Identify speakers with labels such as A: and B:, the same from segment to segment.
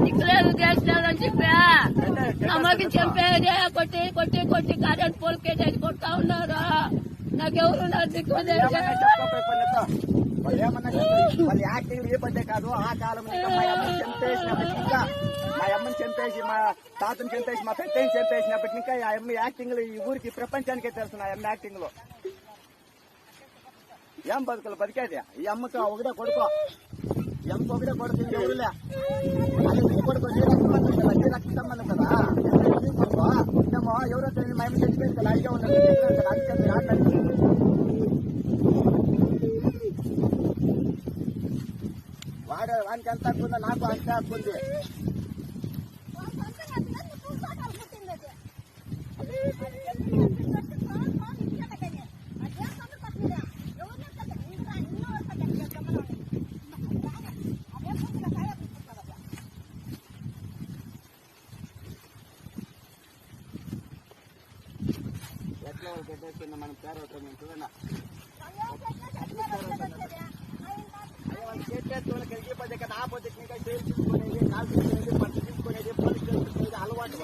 A: దిక్కులేదు చేసినారని చెప్పా అమ్మకి చంపేదే కొట్టి కొట్టి కొట్టి కరెంట్ పోల్ కేటేసి కొడతా ఉన్నారు. నాకెవరు నా దిక్కు
B: వాళ్ళు యాక్టింగ్ ఏ పడ్డే కాదు. ఆ కాలంలో మా అమ్మని చంపేసినప్పటికి ఇంకా మా అమ్మని చంపేసి మా తాతను చంపేసి మా పెద్దని చంపేసినప్పటికి ఇంకా ఆ అమ్మ యాక్టింగ్ లో ఈ ఊరికి ప్రపంచానికే తెలుసు. ఆ అమ్మ యాక్టింగ్ లో ఏం బతుకులు బతికేది. ఈ అమ్మకి ఒకటే కొడుకో, ఈ అమ్మకి ఒకటే కొడుకు, ఎవరులే అది కొడుకో. నీ రక్త సంబంధం కదా, నీ రక్త సంబంధం కదా. నీ కొడుకో ఏమో ఎవరో తెలియదు. మా అమ్మ చచ్చిపోయింది కదా, అడిగే ఉన్నది వాడే వానికి ఎంత హక్కు ఉందో నాకు అంతే హక్కు ఉంది. ఎట్లా వాళ్ళు పెట్టేస్తున్నా మనం పేరు అవుతాం మేము చూడన్నా. చేసేస్తున్న కలిగి పదే కదా, ఆ పద్ధతి ఇంకా జైలు తీసుకునేది, కాలు తీసుకునేది, పట్టు తీసుకునేది, పోలీసు తీసుకునేది అలవాటు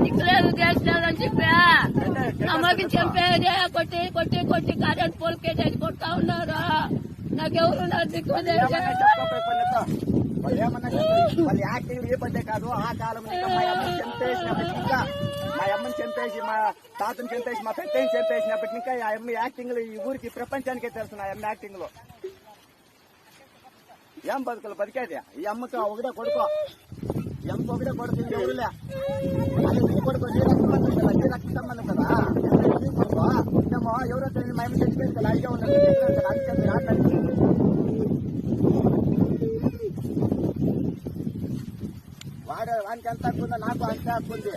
A: దిక్కులేదు చేసినారని చెప్పా అమ్మకి చంపేదే కొట్టి కొట్టి కొట్టి కరెంట్ పోల్ కేటేసి కొడతా ఉన్నారు. నాకెవరు నా దిక్కు
B: వాళ్ళు యాక్టింగ్ ఏ పడ్డే కాదు. ఆ కాలంలో మా అమ్మని చంపేసినప్పటికి ఇంకా మా అమ్మని చంపేసి మా తాతను చంపేసి మా పెద్దని చంపేసినప్పటికి ఇంకా ఆ అమ్మ యాక్టింగ్ లో ఈ ఊరికి ప్రపంచానికే తెలుసు. ఆ అమ్మ యాక్టింగ్ లో ఏం బతుకులు బతికేది. ఈ అమ్మకి ఒకటే కొడుకో, ఈ అమ్మకి ఒకటే కొడుకు, ఎవరులే అది కొడుకో. నీ రక్త సంబంధం కదా, నీ రక్త సంబంధం కదా. నీ కొడుకో ఏమో ఎవరో తెలియదు. మా అమ్మ చచ్చిపోయింది కదా, అడిగే ఉన్నది వాడే వానికి ఎంత హక్కు ఉందో నాకు అంతే హక్కు ఉంది.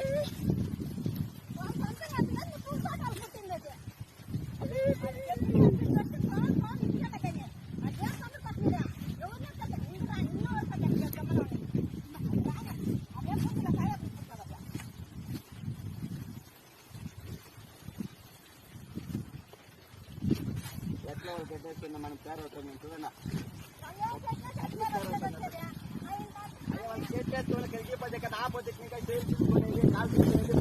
B: ఎట్లా వాళ్ళు పెట్టేస్తున్నా మనం పేరు అవుతాం మేము చూడన్నా. చేసేస్తున్న కలిగి పదే కదా, ఆ పద్ధతి ఇంకా జైలు తీసుకునేది, కాలు తీసుకునేది,